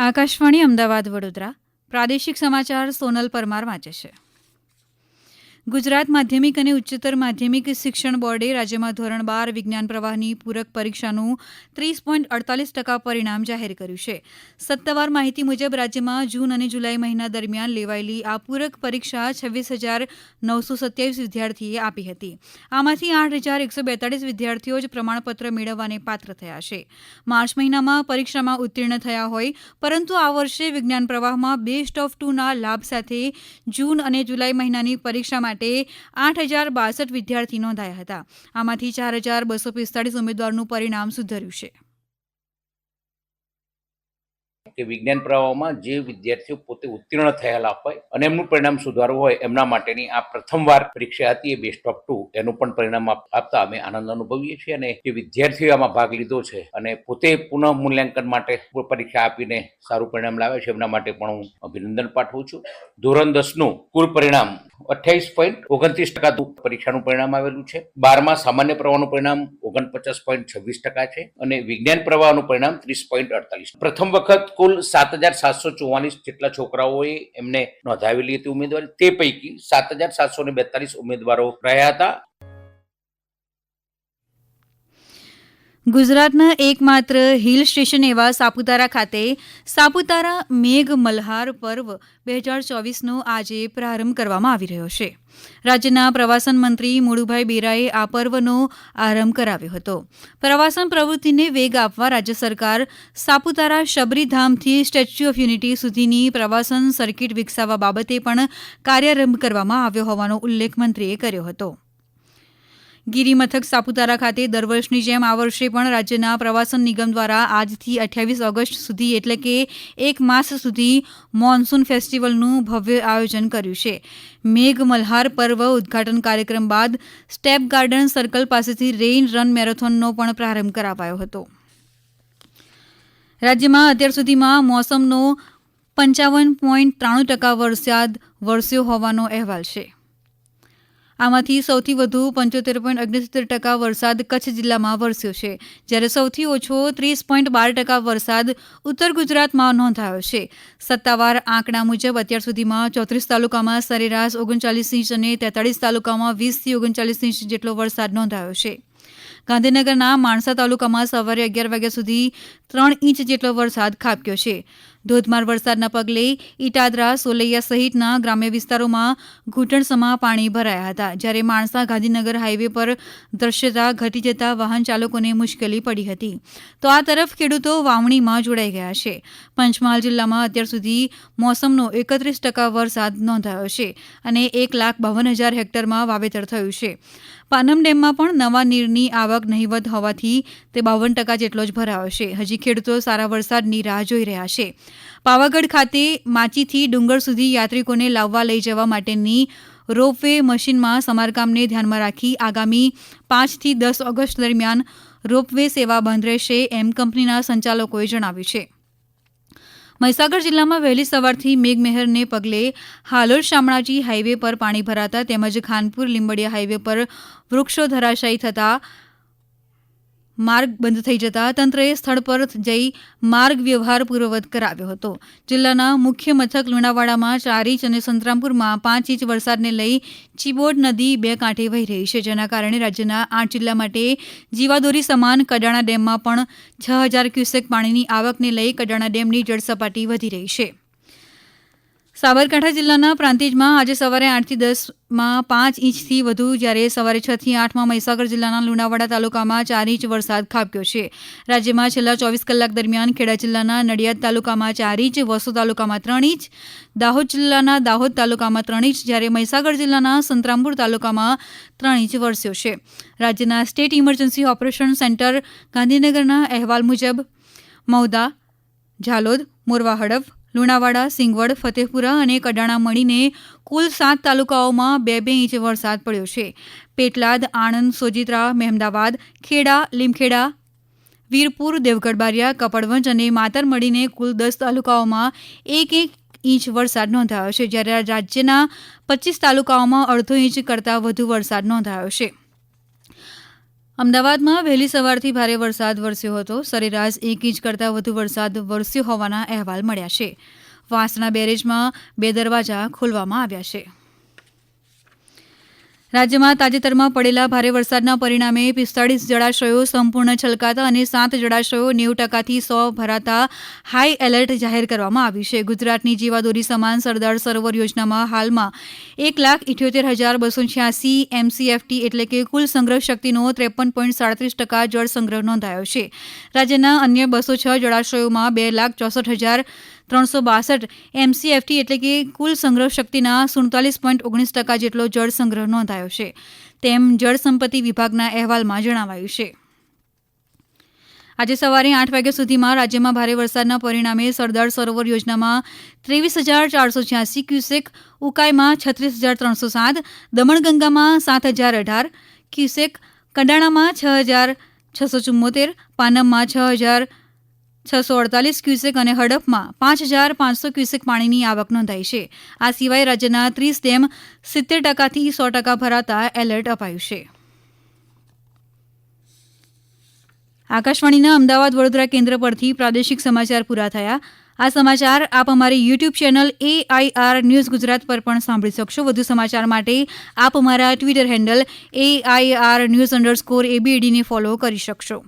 આકાશવાણી અમદાવાદ વડોદરા પ્રાદેશિક સમાચાર સોનલ પરમાર વાંચે છે. ગુજરાત માધ્યમિક અને ઉચ્ચતર માધ્યમિક શિક્ષણ બોર્ડે રાજ્યમાં ધોરણ 12 વિજ્ઞાન પ્રવાહની પૂરક પરીક્ષાનું 30.48% પરિણામ જાહેર કર્યું છે. સત્તાવાર માહિતી મુજબ રાજ્યમાં જૂન અને જુલાઈ મહિના દરમિયાન લેવાયેલી આ પૂરક પરીક્ષા 26,927 વિદ્યાર્થીએ આપી હતી. આમાંથી 8,142 વિદ્યાર્થીઓ જ પ્રમાણપત્ર મેળવવાને પાત્ર થયા છે. માર્ચ મહિનામાં પરીક્ષામાં ઉત્તીર્ણ થયા હોય પરંતુ આ વર્ષે વિજ્ઞાન પ્રવાહમાં બેસ્ટ ઓફ 2ના લાભ સાથે જૂન અને જુલાઈ મહિનાની પરીક્ષા માટે 8,062 વિદ્યાર્થી નોંધાયા હતા. આમાંથી 4,245 ઉમેદવારોનું પરિણામ સુધર્યું છે. કે વિજ્ઞાન પ્રવાહમાં જે વિદ્યાર્થીઓ પોતે ઉત્તીર્ણ થયેલા હોય અને એમનું પરિણામ સુધારવું હોય એમના માટેની આ પ્રથમવાર પરીક્ષા હતી. એ બેસ્ટ ઓફ 2 એનું પણ પરિણામ આપતા અમે આનંદ અનુભવીએ છીએ અને જે વિદ્યાર્થીઓ આમાં ભાગ લીધો છે અને પોતે પુનઃ મૂલ્યાંકન માટે પરીક્ષા આપીને સારું પરિણામ લાવે છે એમના માટે પણ હું અભિનંદન પાઠવું છું. ધોરણ 10નું કુલ પરિણામ 28.29% પરીક્ષાનું પરિણામ આવેલું છે. 12માં સામાન્ય પ્રવાહનું પરિણામ 49.26% છે અને વિજ્ઞાન પ્રવાહનું પરિણામ 30.48. પ્રથમ વખત કુલ 7,744 જેટલા છોકરાઓએ એમને નોંધાવેલી હતી ઉમેદવારી. તે પૈકી 7,742 ઉમેદવારો રહ્યા હતા. ગુજરાતના એકમાત્ર હિલ સ્ટેશન એવા સાપુતારા ખાતે સાપુતારા મેઘ મલ્હાર પર્વ 2024નો આજે પ્રારંભ કરવામાં આવી રહ્યો છે. રાજ્યના પ્રવાસન મંત્રી મુળુભાઈ બેરાએ આ પર્વનો આરંભ કરાવ્યો હતો. પ્રવાસન પ્રવૃત્તિને વેગ આપવા રાજ્ય સરકાર સાપુતારા શબરીધામથી સ્ટેચ્યુ ઓફ યુનિટી સુધીની પ્રવાસન સર્કિટ વિકસાવવા બાબતે પણ કાર્યારંભ કરવામાં આવ્યો હોવાનો ઉલ્લેખ મંત્રીએ કર્યો હતો. ગિરિમથક સાપુતારા ખાતે દર વર્ષની જેમ આ વર્ષે પણ રાજ્યના પ્રવાસન નિગમ દ્વારા આજથી 28 ઓગસ્ટ સુધી એટલે કે એક માસ સુધી મોન્સૂન ફેસ્ટિવલનું ભવ્ય આયોજન કર્યું છે. મેઘ મલ્હાર પર્વ ઉદઘાટન કાર્યક્રમ બાદ સ્ટેપ ગાર્ડન સર્કલ પાસેથી રેઇન રન મેરેથોનનો પણ પ્રારંભ કરાવાયો હતો. રાજ્યમાં અત્યાર સુધીમાં મોસમનો 55.93% વરસાદ વરસ્યો હોવાનો અહેવાલ છે. આમાંથી સૌથી વધુ 75.69% વરસાદ કચ્છ જિલ્લામાં વરસ્યો છે, જ્યારે સૌથી ઓછો 30.12% વરસાદ ઉત્તર ગુજરાતમાં નોંધાયો છે. સત્તાવાર આંકડા મુજબ અત્યાર સુધીમાં 34 તાલુકામાં સરેરાશ 39 ઇંચ અને 43 તાલુકામાં 20થી 39 ઇંચ જેટલો વરસાદ નોંધાયો છે. ગાંધીનગરના માણસા તાલુકામાં સવારે 11 વાગ્યા સુધી 3 ઇંચ જેટલો વરસાદ ખાબક્યો છે. ધોધમાર વરસાદના પગલે ઇટાદરા, સોલૈયા સહિતના ગ્રામ્ય વિસ્તારોમાં ઘૂંટણસમા પાણી ભરાયા હતા, જ્યારે માણસા ગાંધીનગર હાઈવે પર દ્રશ્યતા ઘટી જતા વાહન ચાલકોને મુશ્કેલી પડી હતી. તો આ તરફ ખેડૂતો વાવણીમાં જોડાઈ ગયા છે. પંચમહાલ જિલ્લામાં અત્યાર સુધી મોસમનો 31% વરસાદ નોંધાયો છે અને 1,52,000 હેક્ટરમાં વાવેતર થયું છે. પાનમ ડેમમાં પણ નવા નીરની આવક નહિવત હોવાથી તે 52% જેટલો જ ભરાયો છે. હજી ખેડૂતો સારા વરસાદની રાહ જોઈ રહ્યા છે. પાવાગઢ ખાતે માચીથી ડુંગર સુધી યાત્રિકોને લાવવા લઈ જવા માટેની રોપવે મશીનમાં સમારકામને ધ્યાનમાં રાખી આગામી 5 થી 10 ઓગસ્ટ દરમિયાન રોપવે સેવા બંધ રહેશે એમ કંપનીના સંચાલકોએ જણાવ્યું છે. મહીસાગર જિલ્લામાં વહેલી સવારથી મેઘમહેરને પગલે હાલોલ શામળાજી હાઈવે પર પાણી ભરાતા તેમજ ખાનપુર લીંબડિયા હાઈવે પર વૃક્ષો ધરાશાયી થતા માર્ગ બંધ થઈ જતા તંત્રએ સ્થળ પર જઈ માર્ગ વ્યવહાર પૂર્વવત કરાવ્યો હતો. જિલ્લાના મુખ્ય મથક લુણાવાડામાં 4 ઇંચ અને સંતરામપુરમાં 5 ઇંચ વરસાદને લઈ ચીબોડ નદી 2 કાંઠે વહી રહી છે, જેના કારણે રાજ્યના 8 જિલ્લા માટે જીવાદોરી સમાન કડાણા ડેમમાં પણ 6,000 ક્યુસેક પાણીની આવકને લઈ કડાણા ડેમની જળસપાટી વધી રહી છે. સાબરકાંઠા જિલ્લાના પ્રાંતિજમાં આજે સવારે 8 થી 10માં 5 ઇંચથી વધુ, જ્યારે સવારે 6 થી 8માં મહીસાગર જિલ્લાના લુણાવાડા તાલુકામાં 4 ઇંચ વરસાદ ખાબક્યો છે. રાજ્યમાં છેલ્લા 24 કલાક દરમિયાન ખેડા જિલ્લાના નડિયાદ તાલુકામાં 4 ઇંચ, વસો તાલુકામાં 3 ઇંચ, દાહોદ જિલ્લાના દાહોદ તાલુકામાં 3 ઇંચ, જ્યારે મહીસાગર જિલ્લાના સંતરામપુર તાલુકામાં 3 ઇંચ વરસ્યો છે. રાજ્યના સ્ટેટ ઇમરજન્સી ઓપરેશન સેન્ટર ગાંધીનગરના અહેવાલ મુજબ મહુધા, ઝાલોદ, મોરવા હડફ, લુણાવાડા, સિંગવડ, ફતેપુરા અને કડાણા મળીને કુલ 7 તાલુકાઓમાં 2-2 ઇંચ વરસાદ પડ્યો છે. પેટલાદ, આણંદ, સોજિત્રા, મહેમદાવાદ, ખેડા, લીમખેડા, વીરપુર, દેવગઢ બારિયા, કપડવંજ અને માતર મળીને કુલ 10 તાલુકાઓમાં 1-1 ઇંચ વરસાદ નોંધાયો છે, જ્યારે રાજ્યના 25 તાલુકાઓમાં અડધો ઇંચ કરતાં વધુ વરસાદ નોંધાયો છે. અમદાવાદમાં વહેલી સવારથી ભારે વરસાદ વરસ્યો હતો. સરેરાશ 1 ઇંચ કરતાં વધુ વરસાદ વરસ્યો હોવાના અહેવાલ મળ્યા છે. વાંસના બેરેજમાં 2 દરવાજા ખોલવામાં આવ્યા છે. રાજ્યમાં તાજેતરમાં પડેલા ભારે વરસાદના પરિણામે 45 જળાશયો સંપૂર્ણ છલકાતા અને 7 જળાશયો 90%થી 100 ભરાતા હાઈ એલર્ટ જાહેર કરવામાં આવ્યું છે. ગુજરાતની જીવાદોરી સમાન સરદાર સરોવર યોજનામાં હાલમાં 1,78,286 MCFT એટલે કે કુલ સંગ્રહ શક્તિનો 53.37% જળ સંગ્રહ નોંધાયો છે. રાજ્યના અન્ય 206 જળાશયોમાં 2,64,362 MCFT એટલે કે કુલ સંગ્રહ શક્તિના 47.19% જેટલો જળ સંગ્રહ નોંધાયો છે, તેમ જળ સંપત્તિ વિભાગના અહેવાલમાં જણાવાયું છે. આજે સવારે 8 વાગ્યા સુધીમાં રાજ્યમાં ભારે વરસાદના પરિણામે સરદાર સરોવર યોજનામાં 23,486 ક્યુસેક, ઉકાઈમાં 36,307, દમણગંગામાં 7,018 ક્યુસેક, કંડાણામાં 6,674, પાનમમાં 6,648 ક્યુસેક અને હડફમાં 5,500 ક્યુસેક પાણીની આવક નોંધાઈ છે. આ સિવાય રાજ્યના 30 ડેમ 70%થી 100% ભરાતા એલર્ટ અપાયું છે. આકાશવાણીના અમદાવાદ વડોદરા કેન્દ્ર પરથી પ્રાદેશિક સમાચાર પૂરા થયા. આ સમાચાર આપ અમારી YouTube channel AIR news Gujarat પર પણ સાંભળી શકશો. વધુ સમાચાર માટે આપ અમારા ટ્વિટર હેન્ડલ AIR _ABED ને ફોલો કરી શકશો.